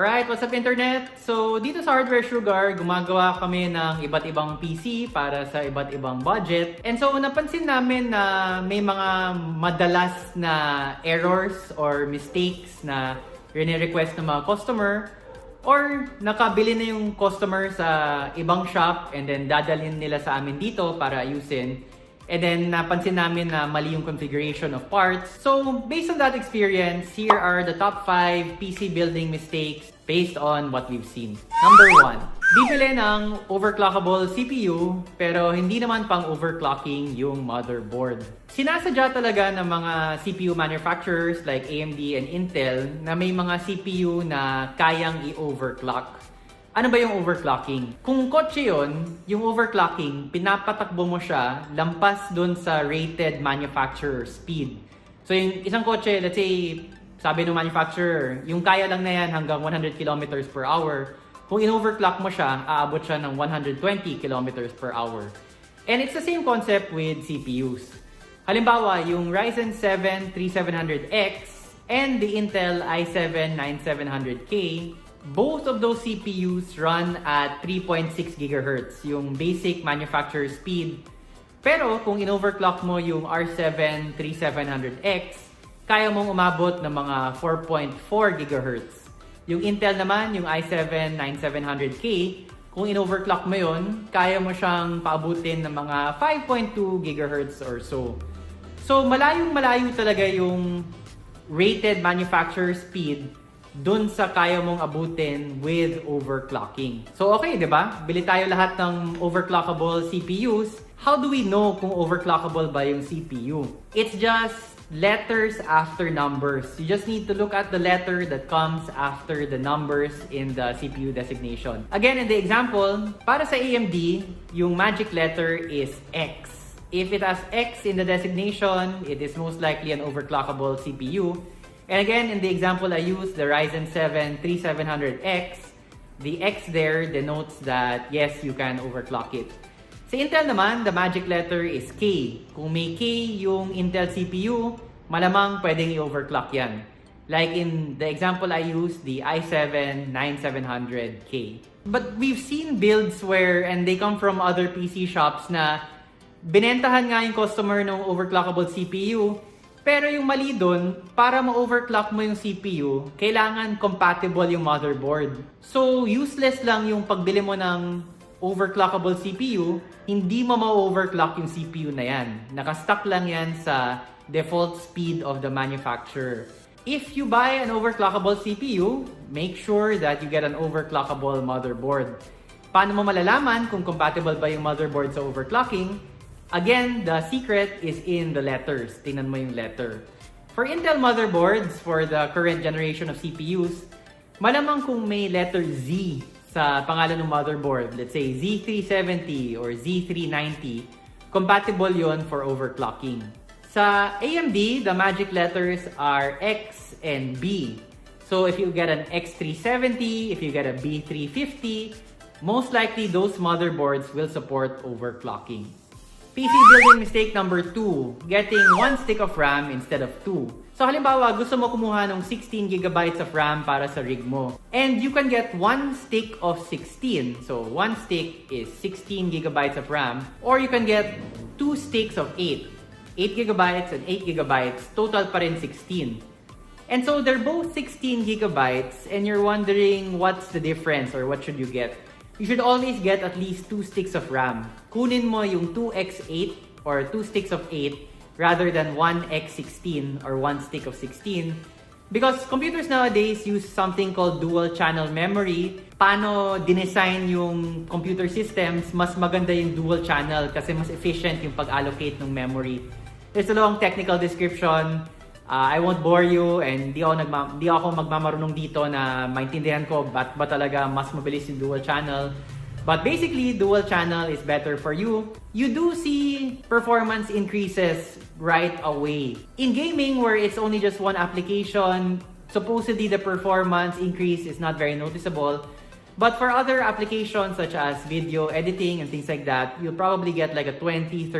Alright, what's up internet? So dito sa Hardware Sugar, gumagawa kami ng iba't ibang PC para sa iba't ibang budget. And so napansin namin na may mga madalas na errors or mistakes na rene-request ng mga customer, or nakabili na yung customer sa ibang shop and then dadalhin nila sa amin dito para ayusin. And then napansin namin na mali yung configuration of parts. So based on that experience, here are the top 5 PC building mistakes based on what we've seen. Number 1, bibili ng overclockable CPU pero hindi naman pang overclocking yung motherboard. Sinasadya talaga ng mga CPU manufacturers like AMD and Intel na may mga CPU na kayang i-overclock. Ano ba yung overclocking? Kung kotse yun, yung overclocking, pinapatakbo mo siya lampas dun sa rated manufacturer speed. So yung isang kotse, let's say, sabi ng manufacturer, yung kaya lang na yan hanggang 100 km per hour. Kung in-overclock mo siya, aabot siya ng 120 km per hour. And it's the same concept with CPUs. Halimbawa, yung Ryzen 7 3700X and the Intel i7 9700K, both of those CPUs run at 3.6 GHz, yung basic manufacturer speed. Pero kung in-overclock mo yung R7 3700X, kaya mong umabot ng mga 4.4 GHz. Yung Intel naman, yung i7 9700K, kung in-overclock mo yun, kaya mo siyang paabutin ng mga 5.2 GHz or so. So malayong-malayo talaga yung rated manufacturer speed dun sa kaya mong abutin with overclocking. So okay, di ba? Bili tayo lahat ng overclockable CPUs. How do we know kung overclockable ba yung CPU? It's just letters after numbers. You just need to look at the letter that comes after the numbers in the CPU designation. Again, in the example, para sa AMD, yung magic letter is X. If it has X in the designation, it is most likely an overclockable CPU. And again, in the example I used, the Ryzen 7 3700X, the X there denotes that yes, you can overclock it. Sa Intel naman, the magic letter is K. Kung may K yung Intel CPU, malamang pwedeng i-overclock yan. Like in the example I used, the i7 9700K. But we've seen builds where, and they come from other PC shops na binentahan nga yung customer ng overclockable CPU, pero yung mali dun, para ma-overclock mo yung CPU, kailangan compatible yung motherboard. So, useless lang yung pagbili mo ng overclockable CPU, hindi mo ma-overclock yung CPU na yan. Nakastock lang yan sa default speed of the manufacturer. If you buy an overclockable CPU, make sure that you get an overclockable motherboard. Paano mo malalaman kung compatible ba yung motherboard sa overclocking? Again, the secret is in the letters. Tingnan mo yung letter. For Intel motherboards, for the current generation of CPUs, malamang kung may letter Z sa pangalan ng motherboard, let's say Z370 or Z390, compatible yon for overclocking. Sa AMD, the magic letters are X and B. So if you get an X370, if you get a B350, most likely those motherboards will support overclocking. PC building mistake number 2, getting 1 stick of RAM instead of 2. So halimbawa, gusto mo kumuha ng 16 GB of RAM para sa rig mo. And you can get 1 stick of 16. So 1 stick is 16 GB of RAM. Or you can get 2 sticks of 8. 8 GB and 8 GB, total pa rin 16. And so they're both 16 GB and you're wondering what's the difference or what should you get? You should always get at least 2 sticks of RAM. Kunin mo yung 2x8 or 2 sticks of 8 rather than 1x16 or 1 stick of 16. Because computers nowadays use something called dual channel memory. Paano dinesign yung computer systems, mas maganda yung dual channel kasi mas efficient yung pag-allocate ng memory. There's a long technical description. I won't bore you and di ako magmamarunong dito na maintindihan ko ba talaga mas mabilis yung dual channel. But basically, dual channel is better for you. You do see performance increases right away. In gaming, where it's only just one application, supposedly the performance increase is not very noticeable. But for other applications such as video editing and things like that, you'll probably get like a 20-30%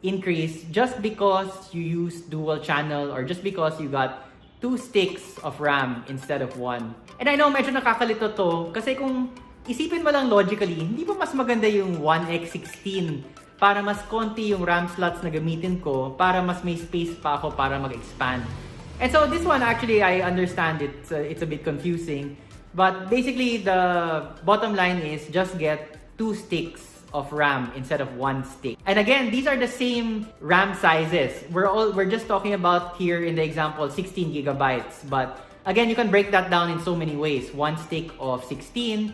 increase just because you use dual channel or just because you got 2 sticks of RAM instead of 1. And I know medyo nakakalito to kasi kung isipin mo lang logically, hindi ba mas maganda yung 1x16 para mas konti yung RAM slots na gamitin ko para mas may space pa ako para mag-expand. And so this one actually I understand it's a bit confusing, but basically the bottom line is just get 2 sticks of RAM instead of 1 stick. And again, these are the same RAM sizes. We're just talking about here in the example 16 gigabytes. But again, you can break that down in so many ways. 1 stick of 16,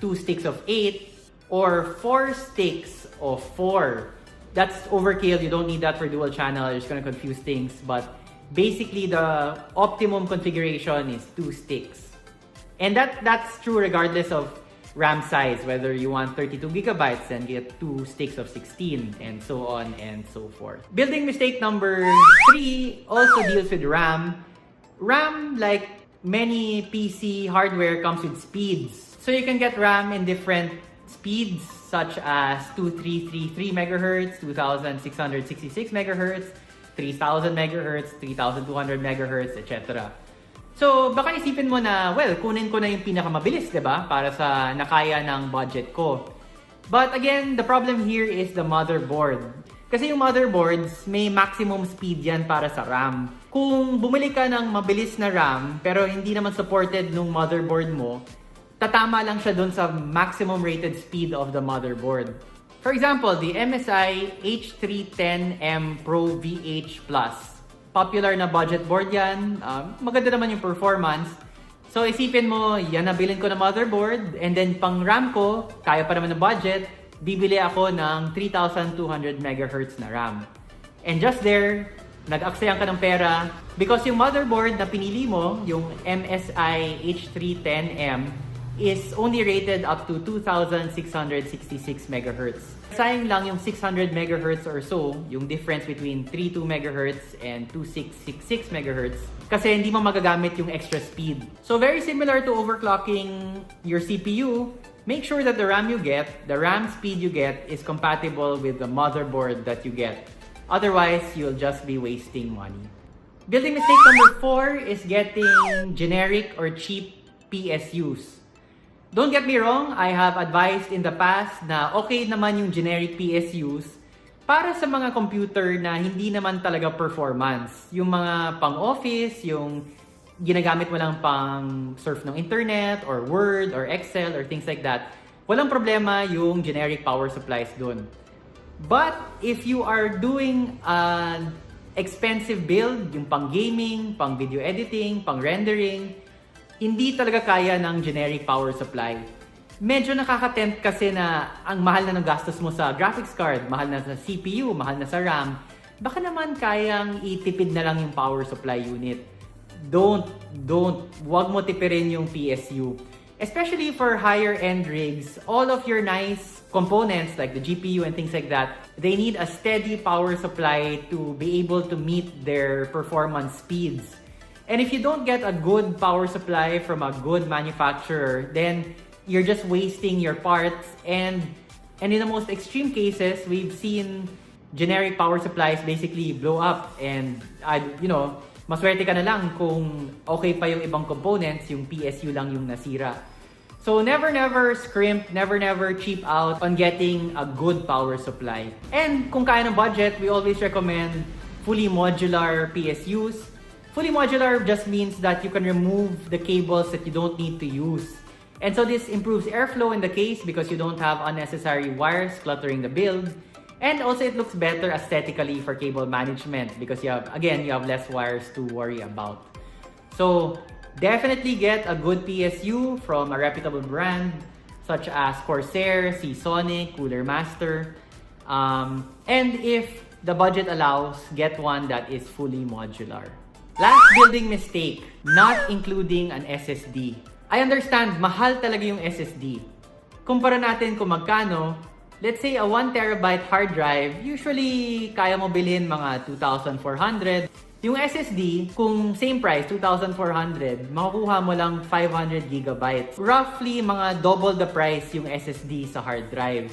2 sticks of 8, or 4 sticks of 4. That's overkill. You don't need that for dual channel. It's gonna confuse things. But basically, the optimum configuration is 2 sticks. And that's true regardless of RAM size, whether you want 32 gigabytes and get 2 sticks of 16 and so on and so forth. Building mistake number 3 also deals with RAM. RAM, like many PC hardware, comes with speeds. So you can get RAM in different speeds such as 2333 MHz, 2666 MHz, 3000 MHz, 3200 MHz, etc. So, baka isipin mo na, well, kunin ko na yung pinakamabilis, diba? Para sa nakaya ng budget ko. But again, the problem here is the motherboard. Kasi yung motherboards, may maximum speed yan para sa RAM. Kung bumili ka ng mabilis na RAM, pero hindi naman supported nung motherboard mo, tatama lang siya dun sa maximum rated speed of the motherboard. For example, the MSI H310M Pro VH Plus. Popular na budget board yan. Maganda naman yung performance. So isipin mo, yan nabilin ko na motherboard and then pang RAM ko, kaya pa naman ng budget, bibili ako ng 3200 MHz na RAM. And just there, nag-aksayang ka ng pera because yung motherboard na pinili mo, yung MSI H310M, is only rated up to 2666 MHz. Sayang lang yung 600 MHz or so, yung difference between 32 MHz and 2666 MHz, kasi hindi mo magagamit yung extra speed. So very similar to overclocking your CPU, make sure that the RAM you get, the RAM speed you get, is compatible with the motherboard that you get. Otherwise, you'll just be wasting money. Building mistake number 4 is getting generic or cheap PSUs. Don't get me wrong, I have advised in the past na okay naman yung generic PSUs para sa mga computer na hindi naman talaga performance. Yung mga pang-office, yung ginagamit mo lang pang surf ng internet or Word or Excel or things like that, walang problema yung generic power supplies dun. But if you are doing an expensive build, yung pang-gaming, pang-video editing, pang-rendering, hindi talaga kaya ng generic power supply. Medyo nakaka-tempt kasi na ang mahal na ng gastos mo sa graphics card, mahal na sa CPU, mahal na sa RAM. Baka naman kayang itipid na lang yung power supply unit. Wag mo tipirin yung PSU. Especially for higher-end rigs, all of your nice components like the GPU and things like that, they need a steady power supply to be able to meet their performance speeds. And if you don't get a good power supply from a good manufacturer, then you're just wasting your parts. And in the most extreme cases, we've seen generic power supplies basically blow up. And, maswerte ka na lang kung okay pa yung ibang components, yung PSU lang yung nasira. So never scrimp, never cheap out on getting a good power supply. And kung kaya ng budget, we always recommend fully modular PSUs. Fully modular just means that you can remove the cables that you don't need to use. And so this improves airflow in the case because you don't have unnecessary wires cluttering the build. And also it looks better aesthetically for cable management because you have less wires to worry about. So definitely get a good PSU from a reputable brand such as Corsair, Seasonic, Cooler Master. And if the budget allows, get one that is fully modular. Last building mistake, not including an SSD. I understand, mahal talaga yung SSD. Kumpara natin kung magkano, let's say a 1TB hard drive, usually kaya mo bilhin mga 2,400. Yung SSD, kung same price, 2,400, makukuha mo lang 500 GB. Roughly, mga double the price yung SSD sa hard drive.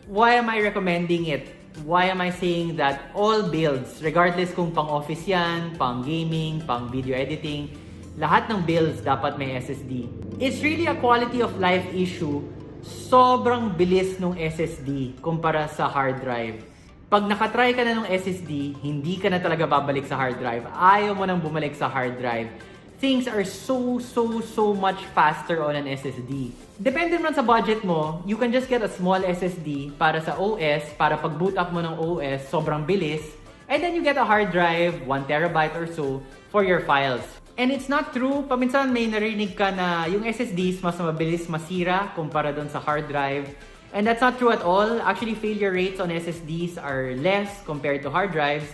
Why am I recommending it? why am I saying that all builds, regardless kung pang office yan, pang gaming, pang video editing, lahat ng builds dapat may SSD. It's really a quality of life issue. Sobrang bilis ng SSD kumpara sa hard drive. Pag nakatry ka na ng SSD, hindi ka na talaga babalik sa hard drive. Ayaw mo nang bumalik sa hard drive. Things are so much faster on an SSD. Depende naman sa budget mo, you can just get a small SSD para sa OS, para pag boot up mo ng OS, sobrang bilis. And then you get a hard drive, 1 terabyte or so, for your files. And it's not true, paminsan may narinig ka na yung SSDs mas mabilis masira kumpara dun sa hard drive. And that's not true at all. Actually, failure rates on SSDs are less compared to hard drives.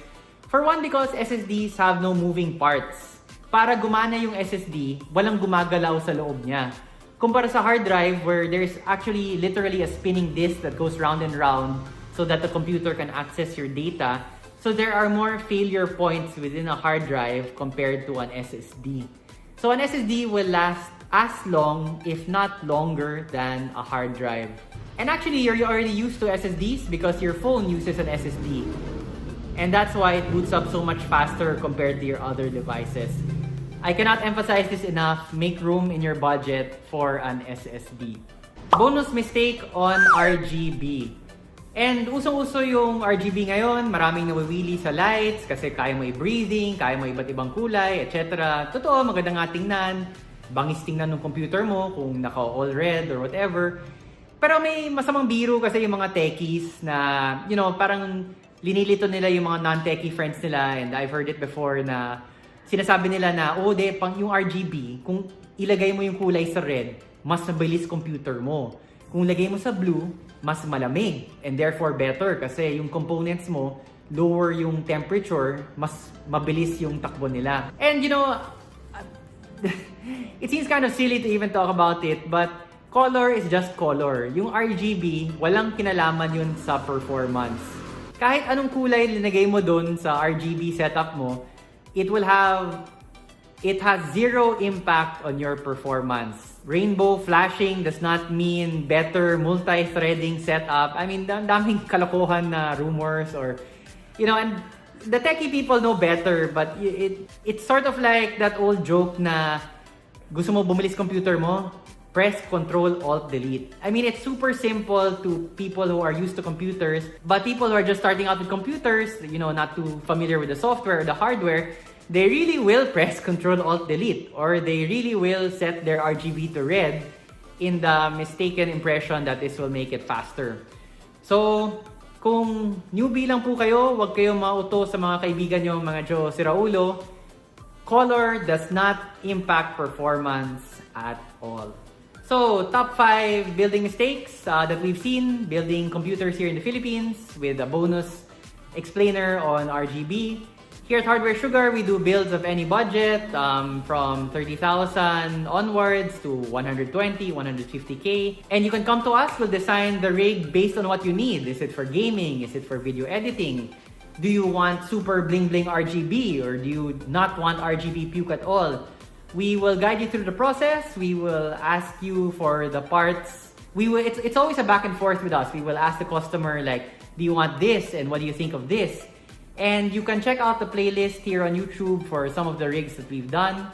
For one, because SSDs have no moving parts. Para gumana yung SSD, walang gumagalaw sa loob niya. Kumpara sa hard drive where there's actually literally a spinning disk that goes round and round so that the computer can access your data. So there are more failure points within a hard drive compared to an SSD. So an SSD will last as long, if not longer, than a hard drive. And actually, you're already used to SSDs because your phone uses an SSD. And that's why it boots up so much faster compared to your other devices. I cannot emphasize this enough. Make room in your budget for an SSD. Bonus mistake on RGB. And usong-uso yung RGB ngayon. Maraming nawawili sa lights kasi kaya mo i-breathing, kaya mo iba't ibang kulay, etc. Totoo, maganda nga tingnan. Bangis tingnan ng computer mo kung naka all red or whatever. Pero may masamang biro kasi yung mga techies na, parang linilito nila yung mga non-techie friends nila. And I've heard it before na sinasabi nila na, yung RGB, kung ilagay mo yung kulay sa red, mas mabilis computer mo. Kung ilagay mo sa blue, mas malamig. And therefore better kasi yung components mo, lower yung temperature, mas mabilis yung takbo nila. And it seems kind of silly to even talk about it, but color is just color. Yung RGB, walang kinalaman yun sa performance. Kahit anong kulay linagay mo dun sa RGB setup mo, it has zero impact on your performance. Rainbow flashing does not mean better multi-threading setup. I mean, daming kalokohan na rumors or, and the techie people know better, but it's sort of like that old joke na gusto mo bumilis computer mo, press Ctrl-Alt-Delete. I mean, it's super simple to people who are used to computers, but people who are just starting out with computers, not too familiar with the software or the hardware, they really will press Ctrl-Alt-Delete or they really will set their RGB to red in the mistaken impression that this will make it faster. So, kung newbie lang po kayo, huwag kayong mauto sa mga kaibigan nyo, mga Joe Siraulo. Color does not impact performance at all. So, top 5 building mistakes that we've seen building computers here in the Philippines with a bonus explainer on RGB. Here at Hardware Sugar, we do builds of any budget from 30,000 onwards to 120, 150K. And you can come to us, we'll design the rig based on what you need. Is it for gaming? Is it for video editing? Do you want super bling bling RGB or do you not want RGB puke at all? We will guide you through the process. We will ask you for the parts. It's always a back and forth with us. We will ask the customer like, do you want this and what do you think of this? And you can check out the playlist here on YouTube for some of the rigs that we've done.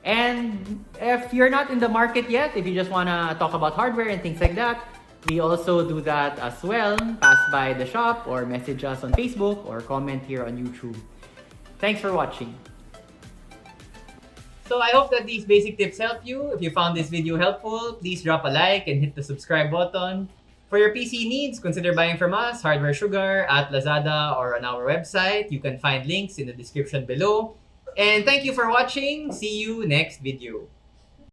And if you're not in the market yet, if you just want to talk about hardware and things like that, we also do that as well. Pass by the shop or message us on Facebook or comment here on YouTube. Thanks for watching. So I hope that these basic tips help you. If you found this video helpful, please drop a like and hit the subscribe button. For your PC needs, consider buying from us, Hardware Sugar, at Lazada or on our website. You can find links in the description below. And thank you for watching. See you next video.